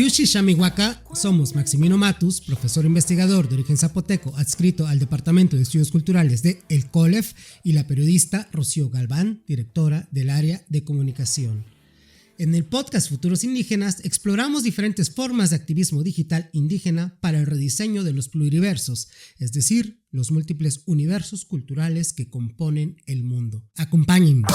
Padiushi Shamihuaca, somos Maximino Matus, profesor investigador de origen zapoteco adscrito al Departamento de Estudios Culturales de El COLEF, y la periodista Rocío Galván, directora del área de comunicación. En el podcast Futuros Indígenas exploramos diferentes formas de activismo digital indígena para el rediseño de los pluriversos, es decir, los múltiples universos culturales que componen el mundo. Acompáñenme.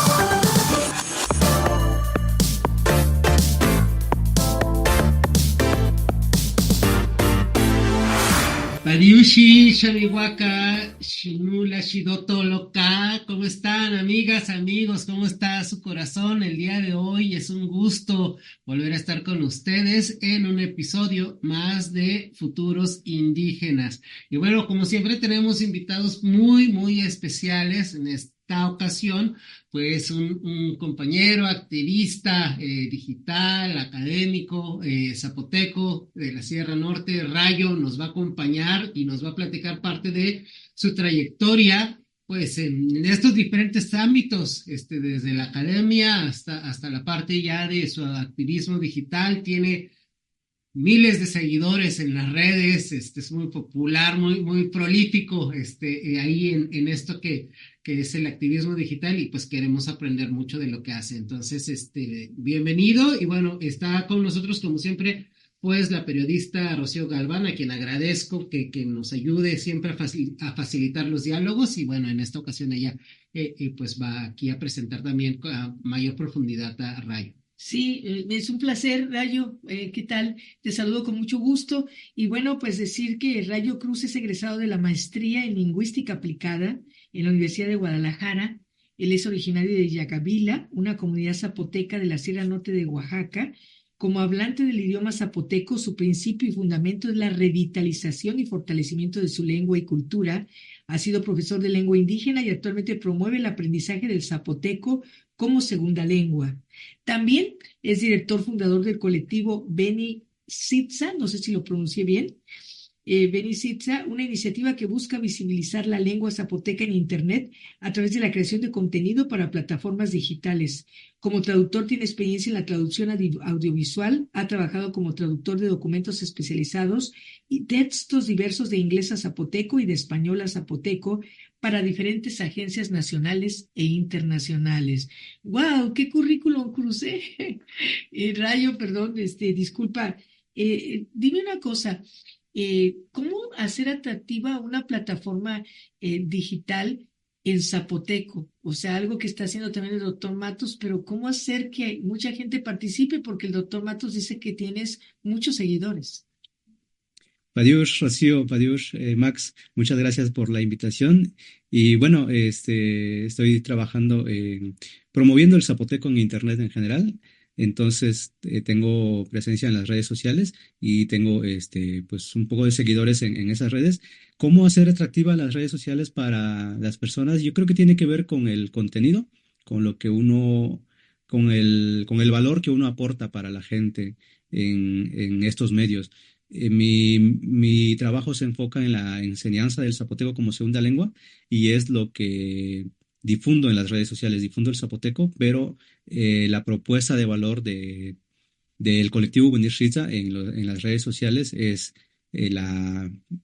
Padiushi, Shamihuaca, Shinula, Shidotoloca, ¿cómo están, amigas, amigos? ¿Cómo está su corazón el día de hoy? Es un gusto volver a estar con ustedes en un episodio más de Futuros Indígenas. Y bueno, como siempre tenemos invitados muy especiales en esta ocasión, pues un compañero, activista digital, académico, zapoteco de la Sierra Norte, Rayo, nos va a acompañar y nos va a platicar parte de su trayectoria, pues en estos diferentes ámbitos, desde la academia hasta la parte ya de su activismo digital. Tiene miles de seguidores en las redes, es muy popular, muy prolífico, ahí en esto que es el activismo digital, y pues queremos aprender mucho de lo que hace. Entonces, bienvenido, y bueno, está con nosotros como siempre, pues la periodista Rocío Galván, a quien agradezco que nos ayude siempre a facilitar los diálogos, y bueno, en esta ocasión ella pues va aquí a presentar también a mayor profundidad a Rayo. Sí, es un placer, Rayo. ¿Qué tal? Te saludo con mucho gusto. Y bueno, pues decir que Rayo Cruz es egresado de la maestría en Lingüística Aplicada en la Universidad de Guadalajara. Él es originario de Yacavila, una comunidad zapoteca de la Sierra Norte de Oaxaca. Como hablante del idioma zapoteco, su principio y fundamento es la revitalización y fortalecimiento de su lengua y cultura. Ha sido profesor de lengua indígena y actualmente promueve el aprendizaje del zapoteco como segunda lengua. También es director fundador del colectivo Beni Sitza, no sé si lo pronuncié bien, Beni Sitza, una iniciativa que busca visibilizar la lengua zapoteca en Internet a través de la creación de contenido para plataformas digitales. Como traductor tiene experiencia en la traducción audiovisual, ha trabajado como traductor de documentos especializados y textos diversos de inglés a zapoteco y de español a zapoteco para diferentes agencias nacionales e internacionales. ¡Wow! ¡Qué currículum crucé! Rayo, perdón, disculpa. Dime una cosa. ¿Cómo hacer atractiva una plataforma digital en zapoteco? O sea, algo que está haciendo también el doctor Matus, pero ¿cómo hacer que mucha gente participe? Porque el doctor Matus dice que tienes muchos seguidores. Padiush, Rocío, Padiush, Max, muchas gracias por la invitación. Y bueno, estoy trabajando promoviendo el zapoteco en Internet en general. Entonces, tengo presencia en las redes sociales y tengo pues un poco de seguidores en esas redes. ¿Cómo hacer atractivas las redes sociales para las personas? Yo creo que tiene que ver con el contenido, con lo que con el valor que uno aporta para la gente en estos medios. Mi trabajo se enfoca en la enseñanza del zapoteco como segunda lengua, y es lo que difundo en las redes sociales. Difundo el zapoteco, pero la propuesta de valor del colectivo Bunirshitza en las redes sociales es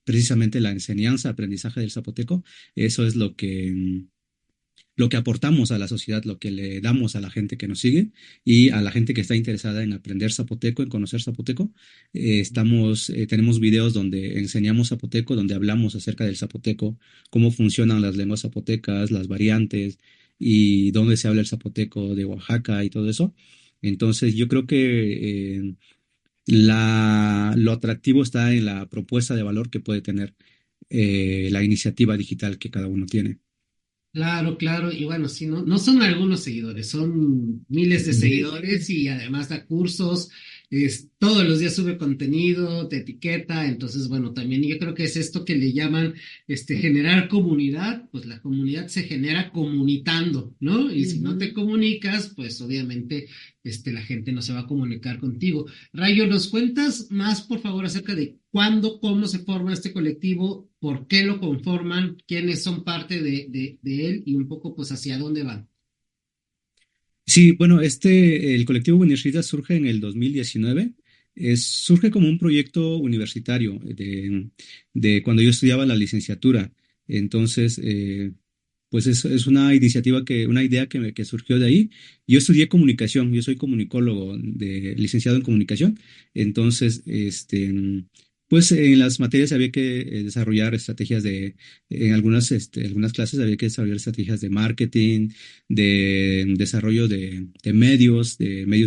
precisamente la enseñanza, aprendizaje del zapoteco. Eso es lo que aportamos a la sociedad, lo que le damos a la gente que nos sigue y a la gente que está interesada en aprender zapoteco, en conocer zapoteco. Tenemos videos donde enseñamos zapoteco, donde hablamos acerca del zapoteco, cómo funcionan las lenguas zapotecas, las variantes y dónde se habla el zapoteco de Oaxaca y todo eso. Entonces, yo creo que lo atractivo está en la propuesta de valor que puede tener la iniciativa digital que cada uno tiene. Claro, y bueno, sí, no son algunos seguidores, son miles de seguidores, y además da cursos, todos los días sube contenido, te etiqueta. Entonces bueno, también yo creo que es esto que le llaman generar comunidad. Pues la comunidad se genera comunicando, ¿no? Y si no te comunicas, pues obviamente la gente no se va a comunicar contigo. Rayo, ¿nos cuentas más, por favor, acerca de cuándo, cómo se forma este colectivo, por qué lo conforman, quiénes son parte de él, y un poco pues hacia dónde van? Sí, bueno, el colectivo Bunirshitza surge en el 2019 surge como un proyecto universitario de cuando yo estudiaba la licenciatura. Entonces, pues es una iniciativa una idea que surgió de ahí. Yo estudié comunicación, yo soy comunicólogo, licenciado en comunicación. Entonces, pues en las materias había que desarrollar estrategias en algunas clases había que desarrollar estrategias de marketing, de desarrollo de medios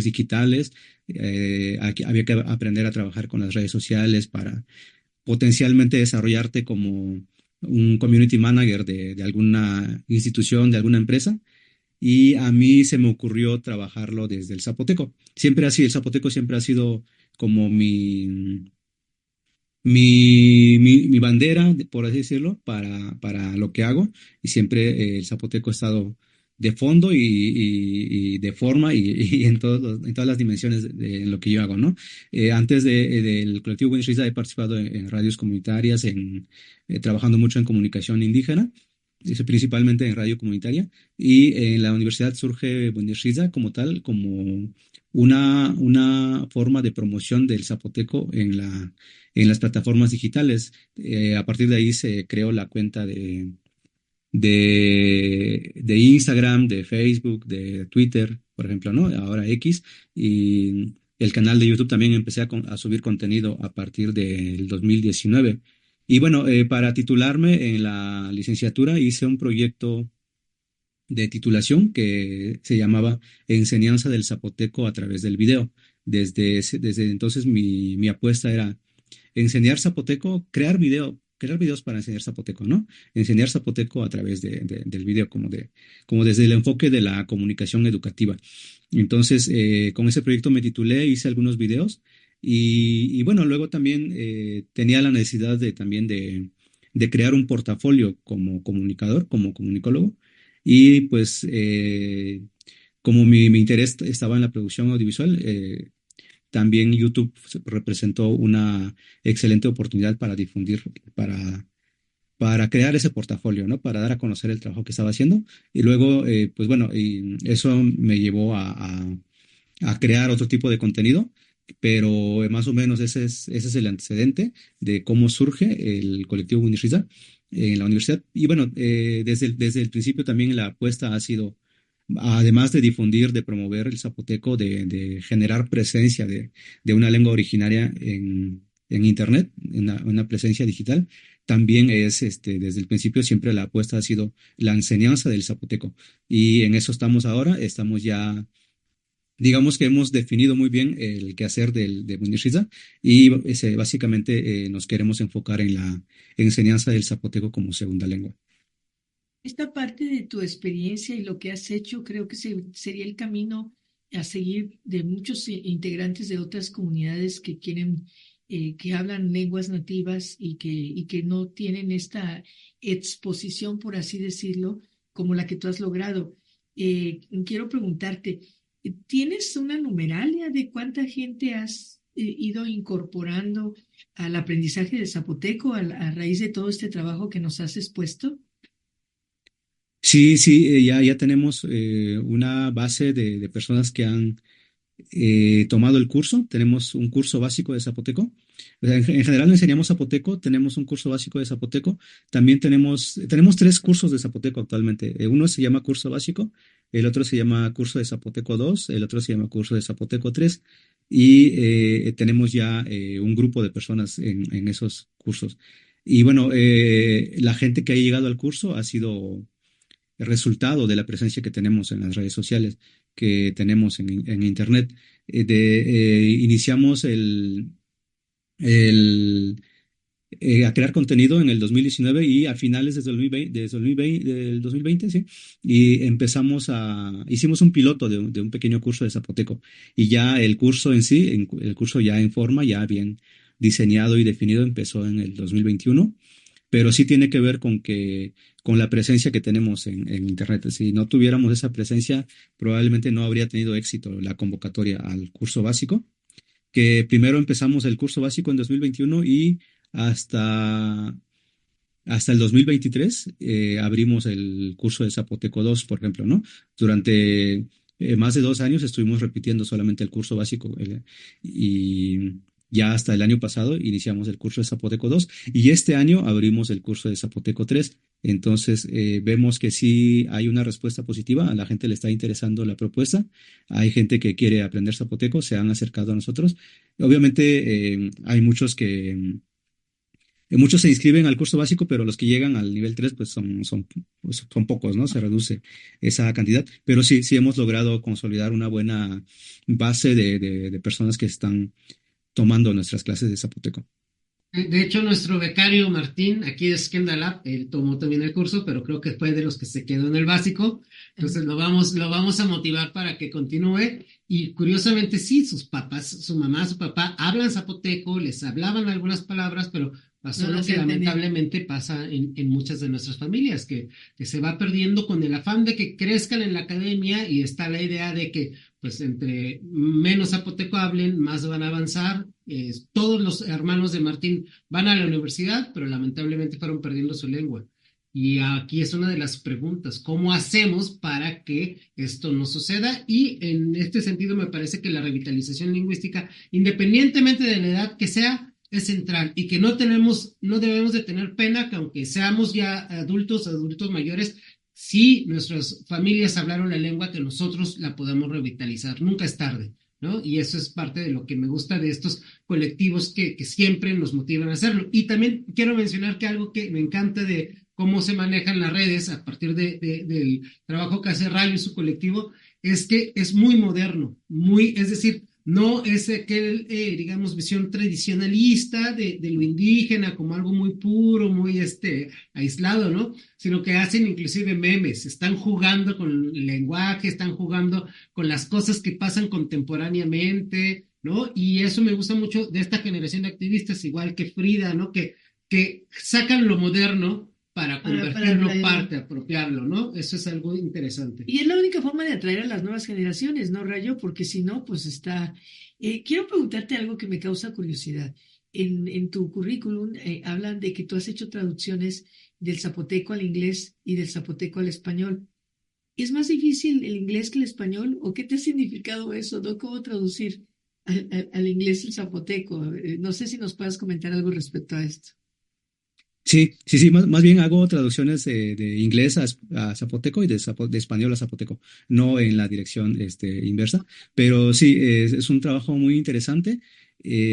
digitales. Había que aprender a trabajar con las redes sociales para potencialmente desarrollarte como un community manager de alguna institución, de alguna empresa. Y a mí se me ocurrió trabajarlo desde el zapoteco. El zapoteco siempre ha sido como mi bandera, por así decirlo, para lo que hago. Y siempre el zapoteco ha estado de fondo y de forma y en en todas las dimensiones en lo que yo hago, ¿no? Antes del colectivo Buenos Risa he participado en radios comunitarias, trabajando mucho en comunicación indígena, principalmente en radio comunitaria. Y en la universidad surge Buenos Risa como tal, como una forma de promoción del zapoteco en las plataformas digitales. A partir de ahí se creó la cuenta de Instagram, de Facebook, de Twitter, por ejemplo, ¿no? Ahora X. Y el canal de YouTube también empecé a subir contenido a partir del 2019. Y bueno, para titularme en la licenciatura hice un proyecto de titulación que se llamaba Enseñanza del Zapoteco a través del video. Desde entonces mi apuesta era enseñar zapoteco, crear videos para enseñar zapoteco, ¿no? Enseñar zapoteco a través del video, como desde el enfoque de la comunicación educativa. Entonces, con ese proyecto me titulé, hice algunos videos y bueno, luego también tenía la necesidad también de crear un portafolio como comunicador, como comunicólogo. Y pues, como mi interés estaba en la producción audiovisual, también YouTube representó una excelente oportunidad para difundir, para crear ese portafolio, ¿no? Para dar a conocer el trabajo que estaba haciendo. Y luego, pues bueno, y eso me llevó a crear otro tipo de contenido, pero más o menos ese es el antecedente de cómo surge el colectivo Winirisa en la universidad. Y bueno, desde el principio también la apuesta ha sido, además de difundir, de promover el zapoteco, de generar presencia de una lengua originaria en Internet, una presencia digital. También desde el principio siempre la apuesta ha sido la enseñanza del zapoteco. Y en eso estamos ahora, estamos ya, digamos que hemos definido muy bien el quehacer de Bunirshisa y básicamente nos queremos enfocar en la enseñanza del zapoteco como segunda lengua. Esta parte de tu experiencia y lo que has hecho, creo que sería el camino a seguir de muchos integrantes de otras comunidades que quieren, que hablan lenguas nativas y que no tienen esta exposición, por así decirlo, como la que tú has logrado. Quiero preguntarte, ¿tienes una numeralia de cuánta gente has ido incorporando al aprendizaje de zapoteco a raíz de todo este trabajo que nos has expuesto? Sí, sí, ya tenemos una base de personas que han tomado el curso. Tenemos un curso básico de zapoteco. O sea, en general enseñamos zapoteco, tenemos un curso básico de zapoteco. También tenemos tres cursos de zapoteco actualmente. Uno se llama curso básico, el otro se llama curso de zapoteco 2, el otro se llama curso de zapoteco 3. Y tenemos ya un grupo de personas en esos cursos. Y bueno, la gente que ha llegado al curso ha sido el resultado de la presencia que tenemos en las redes sociales, que tenemos en Internet. Iniciamos el, a crear contenido en el 2019 y a finales del 2020, sí, y hicimos un piloto de un pequeño curso de zapoteco y ya el curso en sí, el curso ya en forma, ya bien diseñado y definido, empezó en el 2021, pero sí tiene que ver con la presencia que tenemos en Internet. Si no tuviéramos esa presencia, probablemente no habría tenido éxito la convocatoria al curso básico, que primero empezamos el curso básico en 2021 y hasta, hasta el 2023 abrimos el curso de Zapoteco 2, por ejemplo, ¿no? Durante más de 2 años estuvimos repitiendo solamente el curso básico y ya hasta el año pasado iniciamos el curso de Zapoteco 2 y este año abrimos el curso de Zapoteco 3. Entonces, vemos que sí hay una respuesta positiva, a la gente le está interesando la propuesta, hay gente que quiere aprender zapoteco, se han acercado a nosotros. Obviamente, hay muchos se inscriben al curso básico, pero los que llegan al nivel 3 pues son pocos, ¿no? Se reduce esa cantidad. Pero sí, sí hemos logrado consolidar una buena base de personas que están tomando nuestras clases de zapoteco. De hecho, nuestro becario Martín, aquí de Skenda Lab, él tomó también el curso, pero creo que fue de los que se quedó en el básico. Entonces lo vamos a motivar para que continúe. Y curiosamente, sí, sus papás, su mamá, su papá hablan zapoteco, les hablaban algunas palabras, pero pasó No lo las que entendí. lamentablemente pasa en muchas de nuestras familias, que se va perdiendo con el afán de que crezcan en la academia y está la idea de que pues entre menos zapoteco hablen, más van a avanzar. Todos los hermanos de Martín van a la universidad, pero lamentablemente fueron perdiendo su lengua. Y aquí es una de las preguntas, ¿cómo hacemos para que esto no suceda? Y en este sentido me parece que la revitalización lingüística, independientemente de la edad que sea, es central y que no debemos de tener pena que aunque seamos ya adultos mayores, si nuestras familias hablaron la lengua, que nosotros la podamos revitalizar. Nunca es tarde, ¿no? Y eso es parte de lo que me gusta de estos colectivos que siempre nos motivan a hacerlo. Y también quiero mencionar que algo que me encanta de cómo se manejan las redes a partir del trabajo que hace Rayo y su colectivo, es que es muy moderno, es decir, no es aquel, digamos, visión tradicionalista de lo indígena como algo muy puro, muy aislado, ¿no? Sino que hacen inclusive memes, están jugando con el lenguaje, están jugando con las cosas que pasan contemporáneamente, ¿no? Y eso me gusta mucho de esta generación de activistas, igual que Frida, ¿no? Que sacan lo moderno para Para convertirlo traerlo. parte, apropiarlo, ¿no? Eso es algo interesante. Y es la única forma de atraer a las nuevas generaciones, ¿no, Rayo? Porque si no, pues está... quiero preguntarte algo que me causa curiosidad. En tu currículum hablan de que tú has hecho traducciones del zapoteco al inglés y del zapoteco al español. ¿Es más difícil el inglés que el español? ¿O qué te ha significado eso, no? ¿Cómo traducir al inglés el zapoteco? No sé si nos puedas comentar algo respecto a esto. Sí, sí, sí, más bien hago traducciones de inglés a zapoteco y de español a zapoteco, no en la dirección inversa, pero sí, es un trabajo muy interesante.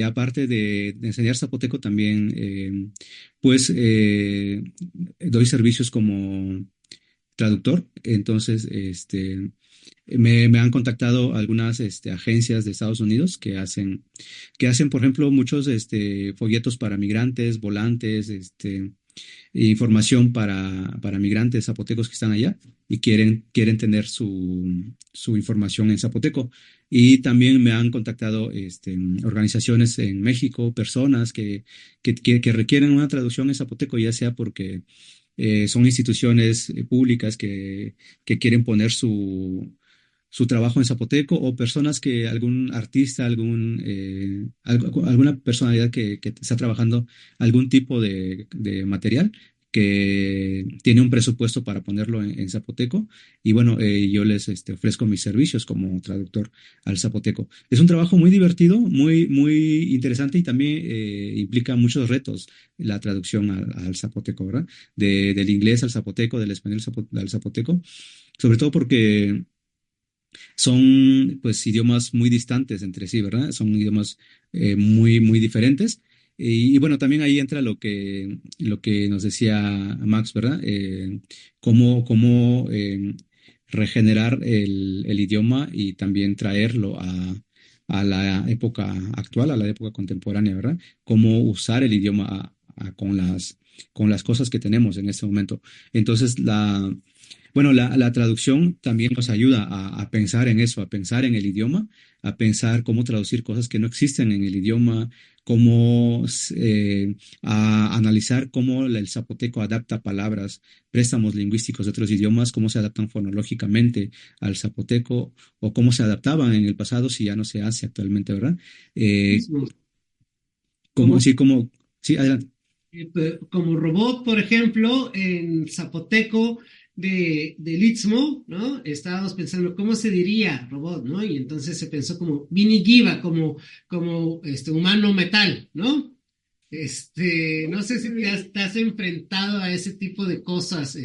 Aparte de enseñar zapoteco, también pues doy servicios como traductor, entonces me han contactado algunas agencias de Estados Unidos que hacen, por ejemplo, muchos folletos para migrantes, volantes, información para migrantes zapotecos que están allá y quieren tener su información en zapoteco. Y también me han contactado organizaciones en México, personas que requieren una traducción en zapoteco, ya sea porque son instituciones públicas que quieren poner su trabajo en zapoteco o personas que algún artista, alguna personalidad que está trabajando algún tipo de material que tiene un presupuesto para ponerlo en zapoteco y bueno, yo les ofrezco mis servicios como traductor al zapoteco. Es un trabajo muy divertido, muy, muy interesante y también implica muchos retos la traducción al zapoteco, ¿verdad? Del inglés al zapoteco, del español al zapoteco, sobre todo porque son pues idiomas muy distantes entre sí, ¿verdad? Son idiomas muy, muy diferentes. Y bueno, también ahí entra lo que nos decía Max, ¿verdad? Cómo regenerar el idioma y también traerlo a la época actual, a la época contemporánea, ¿verdad? Cómo usar el idioma con las cosas que tenemos en este momento. Entonces, bueno, la traducción también nos ayuda a pensar en eso, a pensar en el idioma, a pensar cómo traducir cosas que no existen en el idioma, a analizar cómo el zapoteco adapta palabras, préstamos lingüísticos de otros idiomas, cómo se adaptan fonológicamente al zapoteco o cómo se adaptaban en el pasado si ya no se hace actualmente, ¿verdad? Eh, Mismo. como, Como sí, sí, adelante. como robot, por ejemplo, en zapoteco del Istmo, ¿no? Estábamos pensando cómo se diría robot, ¿no? Y entonces se pensó como Vinigiva, como humano metal, ¿no? No sé si te has enfrentado a ese tipo de cosas,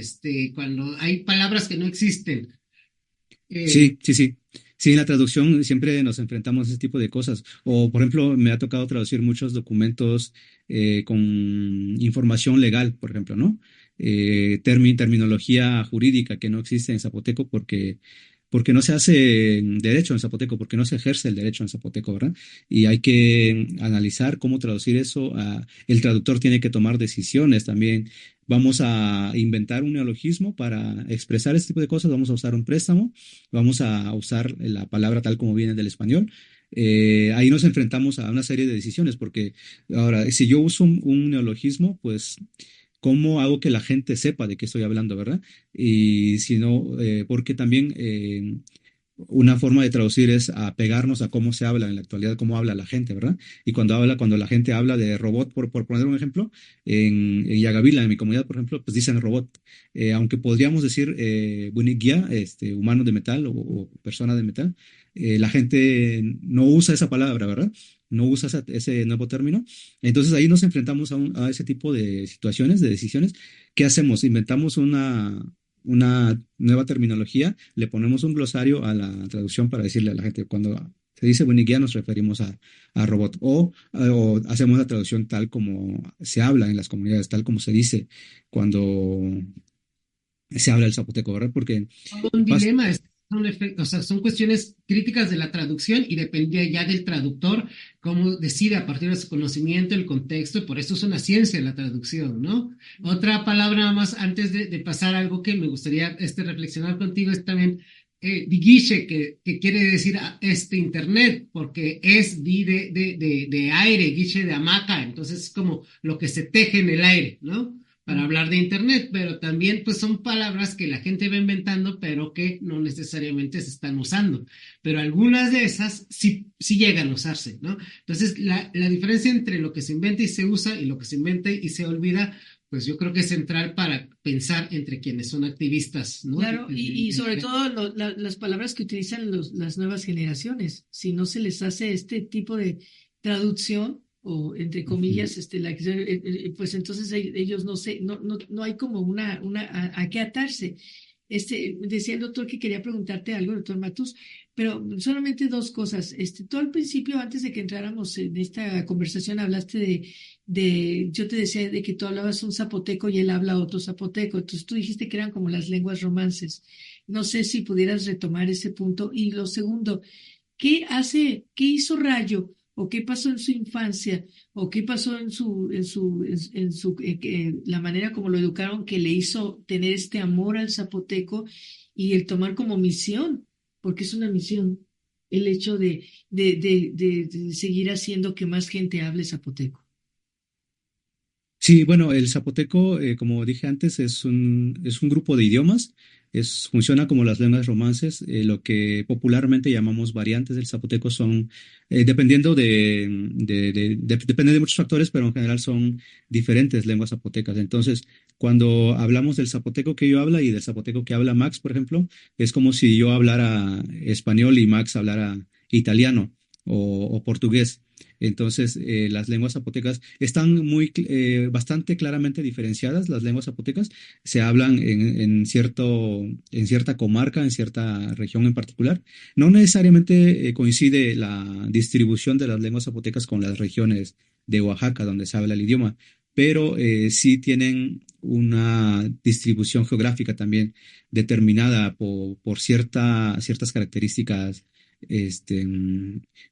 cuando hay palabras que no existen. Eh, Sí, sí, sí. Sí, en la traducción siempre nos enfrentamos a ese tipo de cosas. O, por ejemplo, me ha tocado traducir muchos documentos con información legal, por ejemplo, ¿no? Terminología jurídica que no existe en zapoteco porque no se hace derecho en zapoteco, porque no se ejerce el derecho en zapoteco, ¿verdad? Y hay que analizar cómo traducir eso. El traductor tiene que tomar decisiones también. Vamos a inventar un neologismo para expresar este tipo de cosas. Vamos a usar un préstamo, vamos a usar la palabra tal como viene del español. Ahí nos enfrentamos a una serie de decisiones, porque ahora, si yo uso un neologismo, pues, ¿cómo hago que la gente sepa de qué estoy hablando, verdad? Y si no, porque también una forma de traducir es apegarnos a cómo se habla en la actualidad, cómo habla la gente, ¿verdad? Y cuando la gente habla de robot, por poner un ejemplo, en Yagavila, en mi comunidad, por ejemplo, pues dicen robot. Aunque podríamos decir Bunigia, humano de metal o persona de metal, la gente no usa esa palabra, ¿verdad? No usa ese nuevo término. Entonces ahí nos enfrentamos a ese tipo de situaciones, de decisiones. ¿Qué hacemos? Inventamos una nueva terminología, le ponemos un glosario a la traducción para decirle a la gente, cuando se dice Bunigia nos referimos a robot, o hacemos la traducción tal como se habla en las comunidades, tal como se dice cuando se habla el zapoteco, ¿verdad? Porque un pas- dilema, o sea, son cuestiones críticas de la traducción y depende ya del traductor cómo decide a partir de su conocimiento, el contexto, y por eso es una ciencia la traducción, ¿no? Otra palabra nada más antes de pasar a algo que me gustaría reflexionar contigo es también digishe, que quiere decir internet, porque es de aire, guiche de hamaca, entonces es como lo que se teje en el aire, ¿no? Para hablar de Internet, pero también pues son palabras que la gente va inventando, pero que no necesariamente se están usando. Pero algunas de esas sí llegan a usarse, ¿no? Entonces, la diferencia entre lo que se inventa y se usa y lo que se inventa y se olvida, pues yo creo que es central para pensar entre quienes son activistas, ¿no? Claro, y sobre todo las palabras que utilizan las nuevas generaciones. Si no se les hace este tipo de traducción, o entre comillas, pues entonces ellos no hay como a qué atarse. Decía el doctor que quería preguntarte algo, doctor Matus, pero solamente dos cosas. Tú al principio, antes de que entráramos en esta conversación, hablaste yo te decía de que tú hablabas un zapoteco y él habla otro zapoteco. Entonces tú dijiste que eran como las lenguas romances. No sé si pudieras retomar ese punto. Y lo segundo, qué hizo Rayo? ¿O qué pasó en su infancia? ¿O qué pasó la manera como lo educaron que le hizo tener este amor al zapoteco y el tomar como misión? Porque es una misión el hecho de seguir haciendo que más gente hable zapoteco. Sí, bueno, el zapoteco, como dije antes, es un grupo de idiomas. Funciona como las lenguas romances. Lo que popularmente llamamos variantes del zapoteco son, dependiendo depende de muchos factores, pero en general son diferentes lenguas zapotecas. Entonces, cuando hablamos del zapoteco que yo habla y del zapoteco que habla Max, por ejemplo, es como si yo hablara español y Max hablara italiano o portugués. Entonces, las lenguas zapotecas están bastante claramente diferenciadas. Las lenguas zapotecas se hablan en cierta comarca, en cierta región en particular. No necesariamente coincide la distribución de las lenguas zapotecas con las regiones de Oaxaca, donde se habla el idioma, pero sí tienen una distribución geográfica también determinada por ciertas características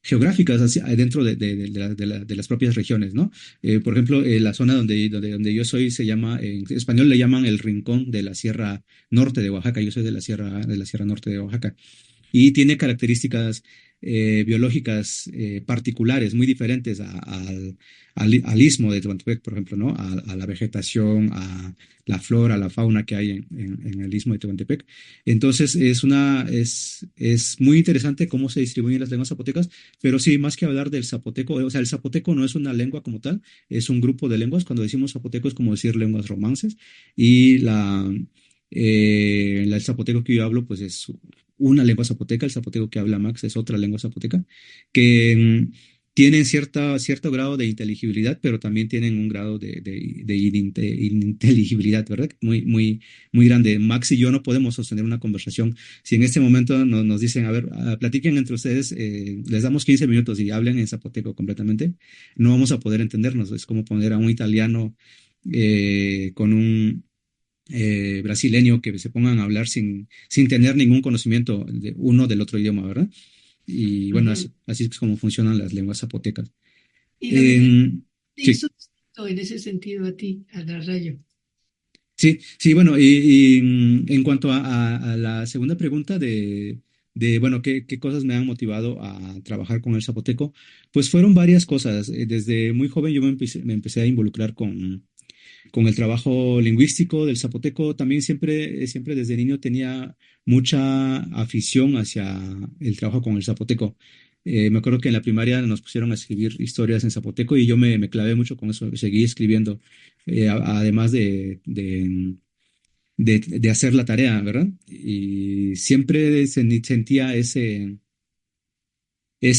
geográficas dentro de las propias regiones, ¿no? Por ejemplo, la zona donde yo soy se llama, en español le llaman el Rincón de la Sierra Norte de Oaxaca. Yo soy de la Sierra Norte de Oaxaca y tiene características biológicas particulares, muy diferentes al istmo de Tehuantepec, por ejemplo, ¿no? A la vegetación, a la flora, a la fauna que hay en el istmo de Tehuantepec. Entonces, es muy interesante cómo se distribuyen las lenguas zapotecas, pero sí, más que hablar del zapoteco, o sea, el zapoteco no es una lengua como tal, es un grupo de lenguas. Cuando decimos zapoteco es como decir lenguas romances, y El zapoteco que yo hablo, pues es una lengua zapoteca, el zapoteco que habla Max es otra lengua zapoteca, que tienen cierto grado de inteligibilidad, pero también tienen un grado de ininteligibilidad, ¿verdad? Muy grande. Max y yo no podemos sostener una conversación. Si en este momento nos dicen, a ver, platiquen entre ustedes, les damos 15 minutos y hablen en zapoteco completamente, no vamos a poder entendernos. Es como poner a un italiano con un brasileño que se pongan a hablar sin tener ningún conocimiento de uno del otro idioma, ¿verdad? Y bueno, Ujú. así es como funcionan las lenguas zapotecas. ¿Y lo viviste? En- ¿Te sí, hizo distinto en ese sentido a ti, a la Rayo? sí, bueno, y en cuanto a la segunda pregunta bueno, ¿qué cosas me han motivado a trabajar con el zapoteco? Pues fueron varias cosas. Desde muy joven yo me empecé a involucrar con el trabajo lingüístico del zapoteco. También siempre desde niño tenía mucha afición hacia el trabajo con el zapoteco. Me acuerdo que en la primaria nos pusieron a escribir historias en zapoteco y yo me clavé mucho con eso, seguí escribiendo, además de hacer la tarea, ¿verdad? Y siempre sentía ese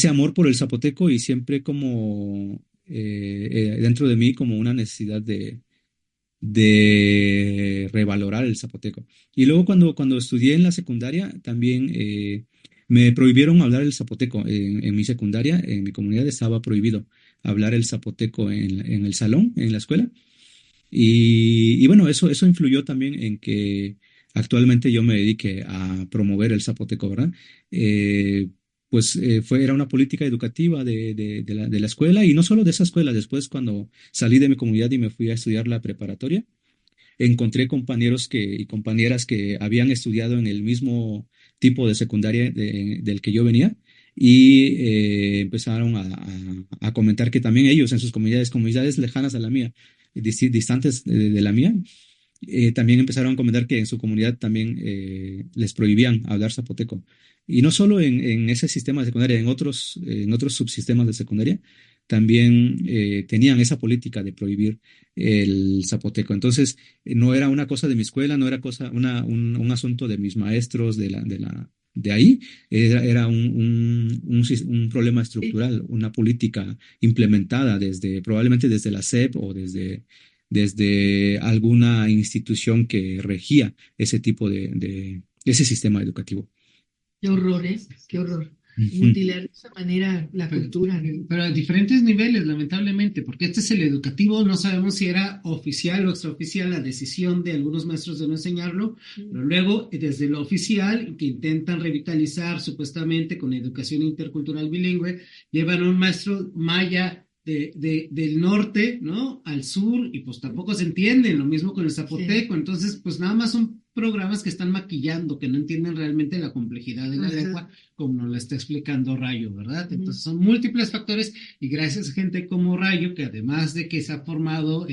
amor por el zapoteco y siempre como dentro de mí como una necesidad de revalorar el zapoteco. Y luego cuando estudié en la secundaria, también me prohibieron hablar el zapoteco. En mi secundaria, en mi comunidad, estaba prohibido hablar el zapoteco en el salón, en la escuela. Y bueno, eso influyó también en que actualmente yo me dedique a promover el zapoteco, ¿verdad? Eh, pues era una política educativa de la escuela y no solo de esa escuela. Después, cuando salí de mi comunidad y me fui a estudiar la preparatoria, encontré compañeros y compañeras que habían estudiado en el mismo tipo de secundaria del que yo venía y empezaron a comentar que también ellos en sus comunidades lejanas a la mía, distantes de la mía, también empezaron a comentar que en su comunidad también les prohibían hablar zapoteco. Y no solo en ese sistema de secundaria, en otros subsistemas de secundaria, también tenían esa política de prohibir el zapoteco. Entonces, no era una cosa de mi escuela, no era un asunto de mis maestros de ahí, era un problema Sí. estructural, una política implementada probablemente desde la SEP o desde alguna institución que regía ese tipo ese sistema educativo. Qué horror, ¿eh? Qué horror. Ujú. Mutilar de esa manera la cultura, ¿no? Pero a diferentes niveles, lamentablemente, porque este es el educativo, no sabemos si era oficial o extraoficial la decisión de algunos maestros de no enseñarlo, pero luego desde lo oficial, que intentan revitalizar supuestamente con educación intercultural bilingüe, llevan a un maestro maya del norte, ¿no? Al sur, y pues tampoco se entienden, lo mismo con el Sí. zapoteco, entonces pues nada más son programas que están maquillando, que no entienden realmente la complejidad de la Ajá. lengua como nos lo está explicando Rayo, ¿verdad? Ujú. Entonces son múltiples factores y gracias a gente como Rayo, que además de que se ha formado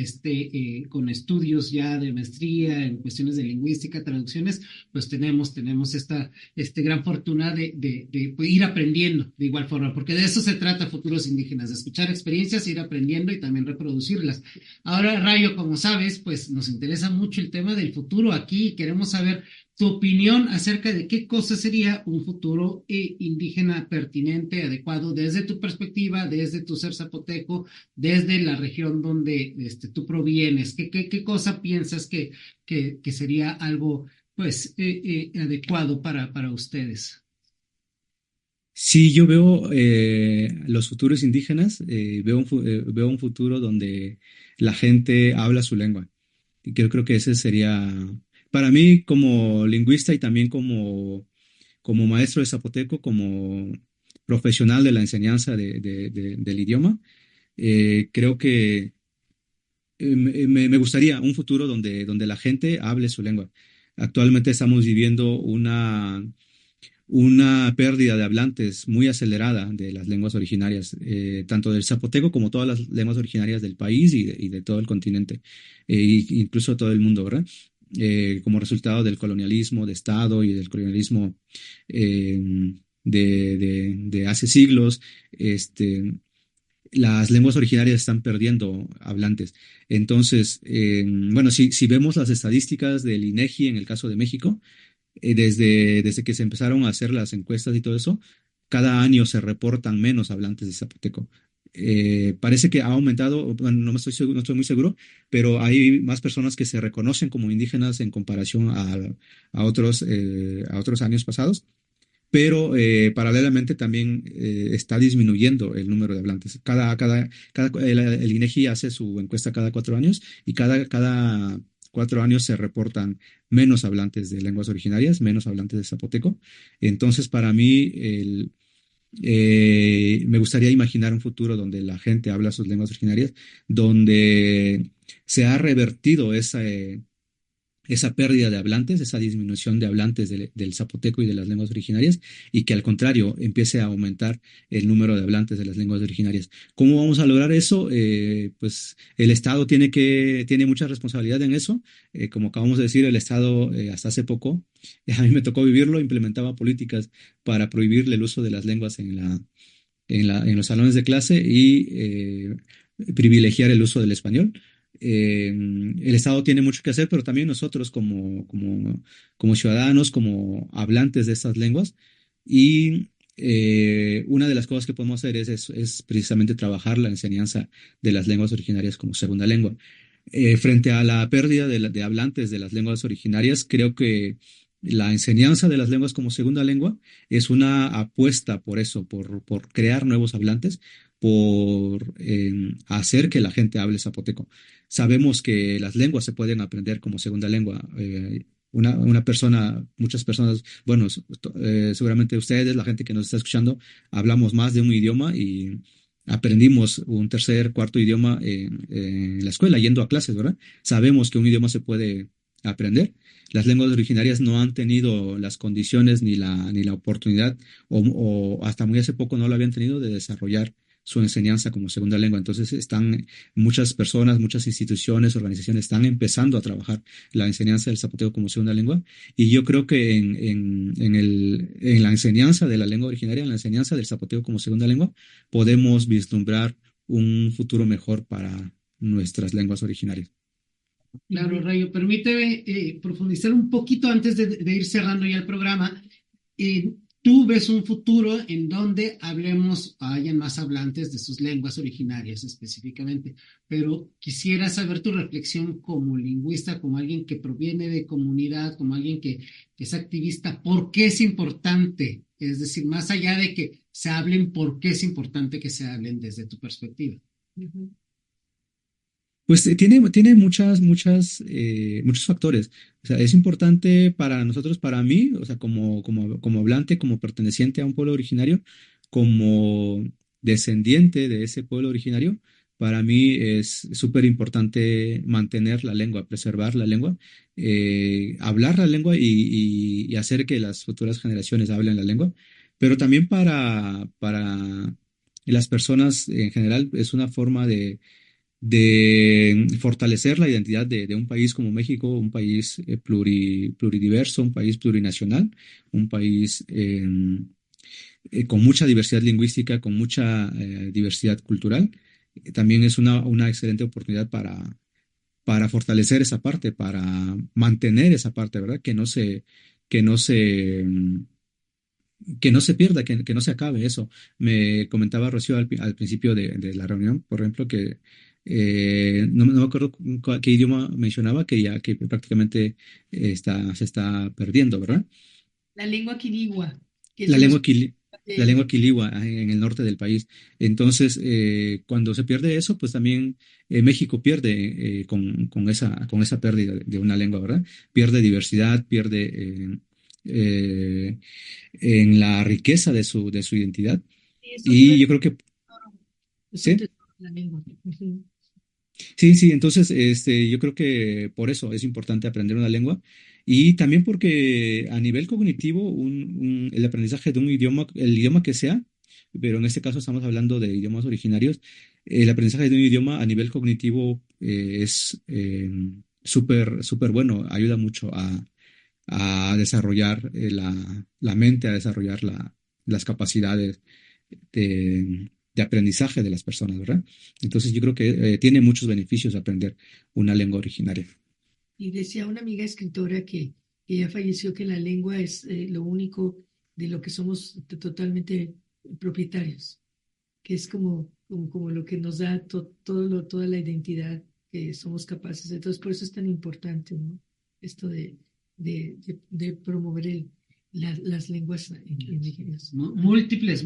con estudios ya de maestría en cuestiones de lingüística, traducciones, pues tenemos esta gran fortuna de ir aprendiendo de igual forma, porque de eso se trata Futuros Indígenas, de escuchar experiencias, ir aprendiendo y también reproducirlas. Ahora, Rayo, como sabes, pues nos interesa mucho el tema del futuro aquí, queremos saber tu opinión acerca de qué cosa sería un futuro indígena pertinente, adecuado, desde tu perspectiva, desde tu ser zapoteco, desde la región donde tú provienes. ¿Qué cosa piensas que sería algo pues adecuado para ustedes? Sí, yo veo los futuros indígenas, veo un futuro donde la gente habla su lengua. Y creo que ese sería, para mí como lingüista y también como maestro de zapoteco, como profesional de la enseñanza del idioma, creo que me gustaría un futuro donde la gente hable su lengua. Actualmente estamos viviendo una pérdida de hablantes muy acelerada de las lenguas originarias, tanto del zapoteco como todas las lenguas originarias del país y de todo el continente, incluso todo el mundo, ¿verdad? Como resultado del colonialismo de Estado y del colonialismo de hace siglos, este, las lenguas originarias están perdiendo hablantes. Entonces, bueno, si vemos las estadísticas del INEGI en el caso de México, desde que se empezaron a hacer las encuestas y todo eso, cada año se reportan menos hablantes de zapoteco. Parece que ha aumentado, bueno, no estoy muy seguro, pero hay más personas que se reconocen como indígenas en comparación a otros años pasados, pero paralelamente también está disminuyendo el número de hablantes. El INEGI hace su encuesta cada 4 años y cada 4 años se reportan menos hablantes de lenguas originarias, menos hablantes de zapoteco. Entonces, para mí, me gustaría imaginar un futuro donde la gente habla sus lenguas originarias, donde se ha revertido esa pérdida de hablantes, esa disminución de hablantes del zapoteco y de las lenguas originarias, y que al contrario empiece a aumentar el número de hablantes de las lenguas originarias. ¿Cómo vamos a lograr eso? Pues el Estado tiene mucha responsabilidad en eso. Como acabamos de decir, el Estado hasta hace poco, a mí me tocó vivirlo, implementaba políticas para prohibirle el uso de las lenguas en los salones de clase y privilegiar el uso del español. El Estado tiene mucho que hacer, pero también nosotros como ciudadanos, como hablantes de estas lenguas. Y una de las cosas que podemos hacer es precisamente trabajar la enseñanza de las lenguas originarias como segunda lengua. Frente a la pérdida de hablantes de las lenguas originarias, creo que la enseñanza de las lenguas como segunda lengua es una apuesta por eso, por crear nuevos hablantes, por hacer que la gente hable zapoteco. Sabemos que las lenguas se pueden aprender como segunda lengua. Muchas personas, bueno, seguramente ustedes, la gente que nos está escuchando, hablamos más de un idioma y aprendimos un tercer, cuarto idioma en la escuela, yendo a clases, ¿verdad? Sabemos que un idioma se puede aprender. Las lenguas originarias no han tenido las condiciones ni la oportunidad, o hasta muy hace poco no lo habían tenido, de desarrollar su enseñanza como segunda lengua. Entonces muchas personas, muchas instituciones, organizaciones están empezando a trabajar la enseñanza del zapoteco como segunda lengua, y yo creo que en la enseñanza de la lengua originaria, en la enseñanza del zapoteco como segunda lengua, podemos vislumbrar un futuro mejor para nuestras lenguas originarias. Claro, Rayo, permíteme profundizar un poquito antes de ir cerrando ya el programa. Tú ves un futuro en donde hayan más hablantes de sus lenguas originarias específicamente, pero quisiera saber tu reflexión como lingüista, como alguien que proviene de comunidad, como alguien que es activista. ¿Por qué es importante? Es decir, más allá de que se hablen, ¿por qué es importante que se hablen desde tu perspectiva? Ujú. Pues tiene muchos factores. O sea, es importante para nosotros, para mí, o sea, como hablante, como perteneciente a un pueblo originario, como descendiente de ese pueblo originario, para mí es súper importante mantener la lengua, preservar la lengua, hablar la lengua y hacer que las futuras generaciones hablen la lengua. Pero también para las personas en general es una forma de fortalecer la identidad de un país como México, un país pluridiverso, un país plurinacional, un país con mucha diversidad lingüística, con mucha diversidad cultural. También es una excelente oportunidad para fortalecer esa parte, para mantener esa parte, ¿verdad? Que no se, que no se pierda, que no se acabe eso. Me comentaba Rocío al principio de la reunión, por ejemplo, que no me acuerdo qué idioma mencionaba, que prácticamente se está perdiendo, ¿verdad? La lengua quirigua, que La son los lengua, quili- la de- lengua quiligua en el norte del país. Entonces, cuando se pierde eso, pues también México pierde con esa pérdida de una lengua, ¿verdad? Pierde diversidad, pierde en la riqueza de su identidad. es un Y yo creo que, tesoro, es un sí, tesoro la lengua. Ujú. sí, sí, entonces yo creo que por eso es importante aprender una lengua, y también porque a nivel cognitivo el aprendizaje de un idioma, el idioma que sea, pero en este caso estamos hablando de idiomas originarios, el aprendizaje de un idioma a nivel cognitivo es súper, súper bueno, ayuda mucho a desarrollar la mente, a desarrollar las capacidades aprendizaje de las personas, ¿verdad? Entonces yo creo que tiene muchos beneficios aprender una lengua originaria. Y decía una amiga escritora que ya falleció, que la lengua es lo único de lo que somos totalmente propietarios, que es como lo que nos da toda la identidad que somos capaces. Entonces, por eso es tan importante, ¿no? Esto de promover las lenguas indígenas. Múltiples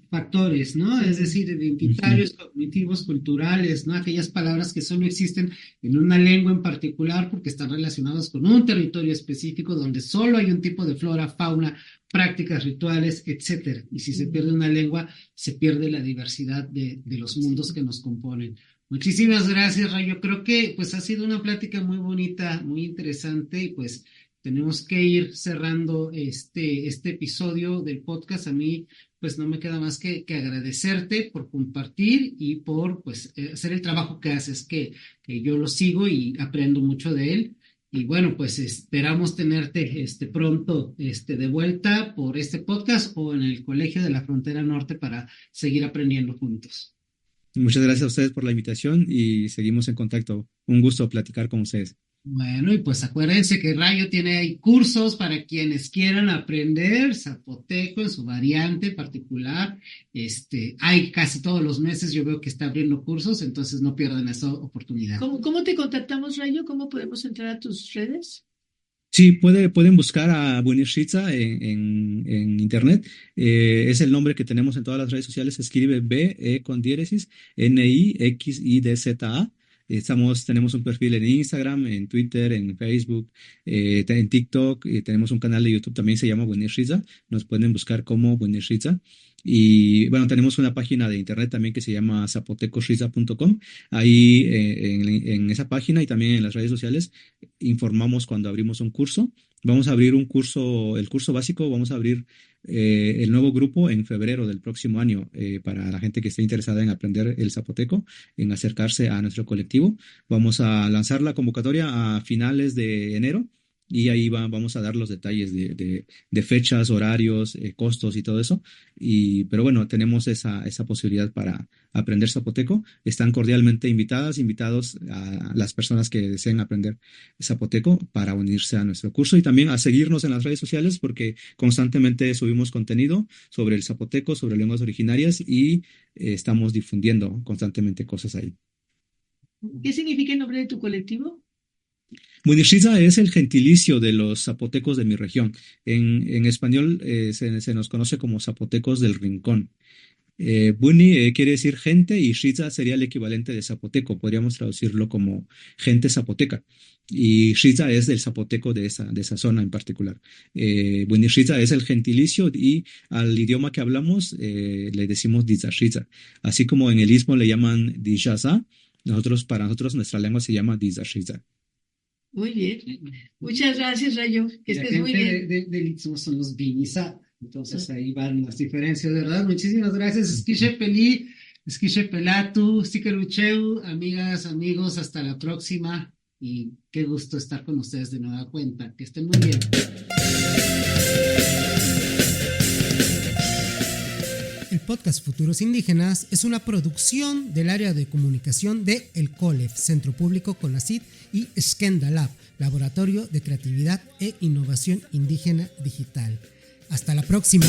factores, ¿no? Sí. Es decir, identitarios, cognitivos, culturales, ¿no? Aquellas palabras que solo existen en una lengua en particular porque están relacionadas con un territorio específico donde solo hay un tipo de flora, fauna, prácticas, rituales, etcétera. Y si se pierde una lengua, se pierde la diversidad de los mundos que nos componen. Muchísimas gracias, Ray. Yo creo que pues ha sido una plática muy bonita, muy interesante y pues tenemos que ir cerrando este episodio del podcast. A mí, pues no me queda más que agradecerte por compartir y por pues hacer el trabajo que haces, que yo lo sigo y aprendo mucho de él. Y bueno, pues esperamos tenerte pronto de vuelta por este podcast o en el Colegio de la Frontera Norte para seguir aprendiendo juntos. Muchas gracias a ustedes por la invitación y seguimos en contacto. Un gusto platicar con ustedes. Bueno, y pues acuérdense que Rayo tiene ahí cursos para quienes quieran aprender zapoteco en su variante particular. Hay casi todos los meses, yo veo que está abriendo cursos, entonces no pierdan esa oportunidad. ¿Cómo te contactamos, Rayo? ¿Cómo podemos entrar a tus redes? Sí, pueden buscar a Buenishitza en internet. Es el nombre que tenemos en todas las redes sociales. Se escribe B-E con diéresis, Nixidza. Tenemos un perfil en Instagram, en Twitter, en Facebook, en TikTok. Tenemos un canal de YouTube también, se llama Buenishitza. Nos pueden buscar como Buenishitza. Y bueno, tenemos una página de internet también que se llama zapotecosritza.com. Ahí en esa página y también en las redes sociales informamos cuando abrimos un curso. Vamos a abrir el curso básico, vamos a abrir el nuevo grupo en febrero del próximo año para la gente que esté interesada en aprender el zapoteco, en acercarse a nuestro colectivo. Vamos a lanzar la convocatoria a finales de enero. Y ahí vamos a dar los detalles de fechas, horarios, costos y todo eso. Pero bueno, tenemos esa posibilidad para aprender zapoteco. Están cordialmente invitados a las personas que deseen aprender zapoteco para unirse a nuestro curso y también a seguirnos en las redes sociales porque constantemente subimos contenido sobre el zapoteco, sobre lenguas originarias y estamos difundiendo constantemente cosas ahí. ¿Qué significa el nombre de tu colectivo? Buenishitza es el gentilicio de los zapotecos de mi región. En español se nos conoce como zapotecos del rincón. Buni quiere decir gente y Shitza sería el equivalente de zapoteco. Podríamos traducirlo como gente zapoteca. Y Shitza es del zapoteco de esa zona en particular. Buenishitza es el gentilicio y al idioma que hablamos le decimos Dizashitza. Así como en el istmo le llaman Dishaza, para nosotros nuestra lengua se llama Dizashitza. Muy bien. Muchas gracias, Rayo. Que estés muy bien. Del Istmo son los Biniza. Entonces ahí van las diferencias, ¿verdad? Muchísimas gracias. Esquiche Peli, Esquiche Pelatu, Sikerucheu, amigas, amigos, hasta la próxima. Y qué gusto estar con ustedes de nueva cuenta. Que estén muy bien. El podcast Futuros Indígenas es una producción del área de comunicación de El COLEF, Centro Público CONACYT, y Skenda Lab, Laboratorio de Creatividad e Innovación Indígena Digital. Hasta la próxima.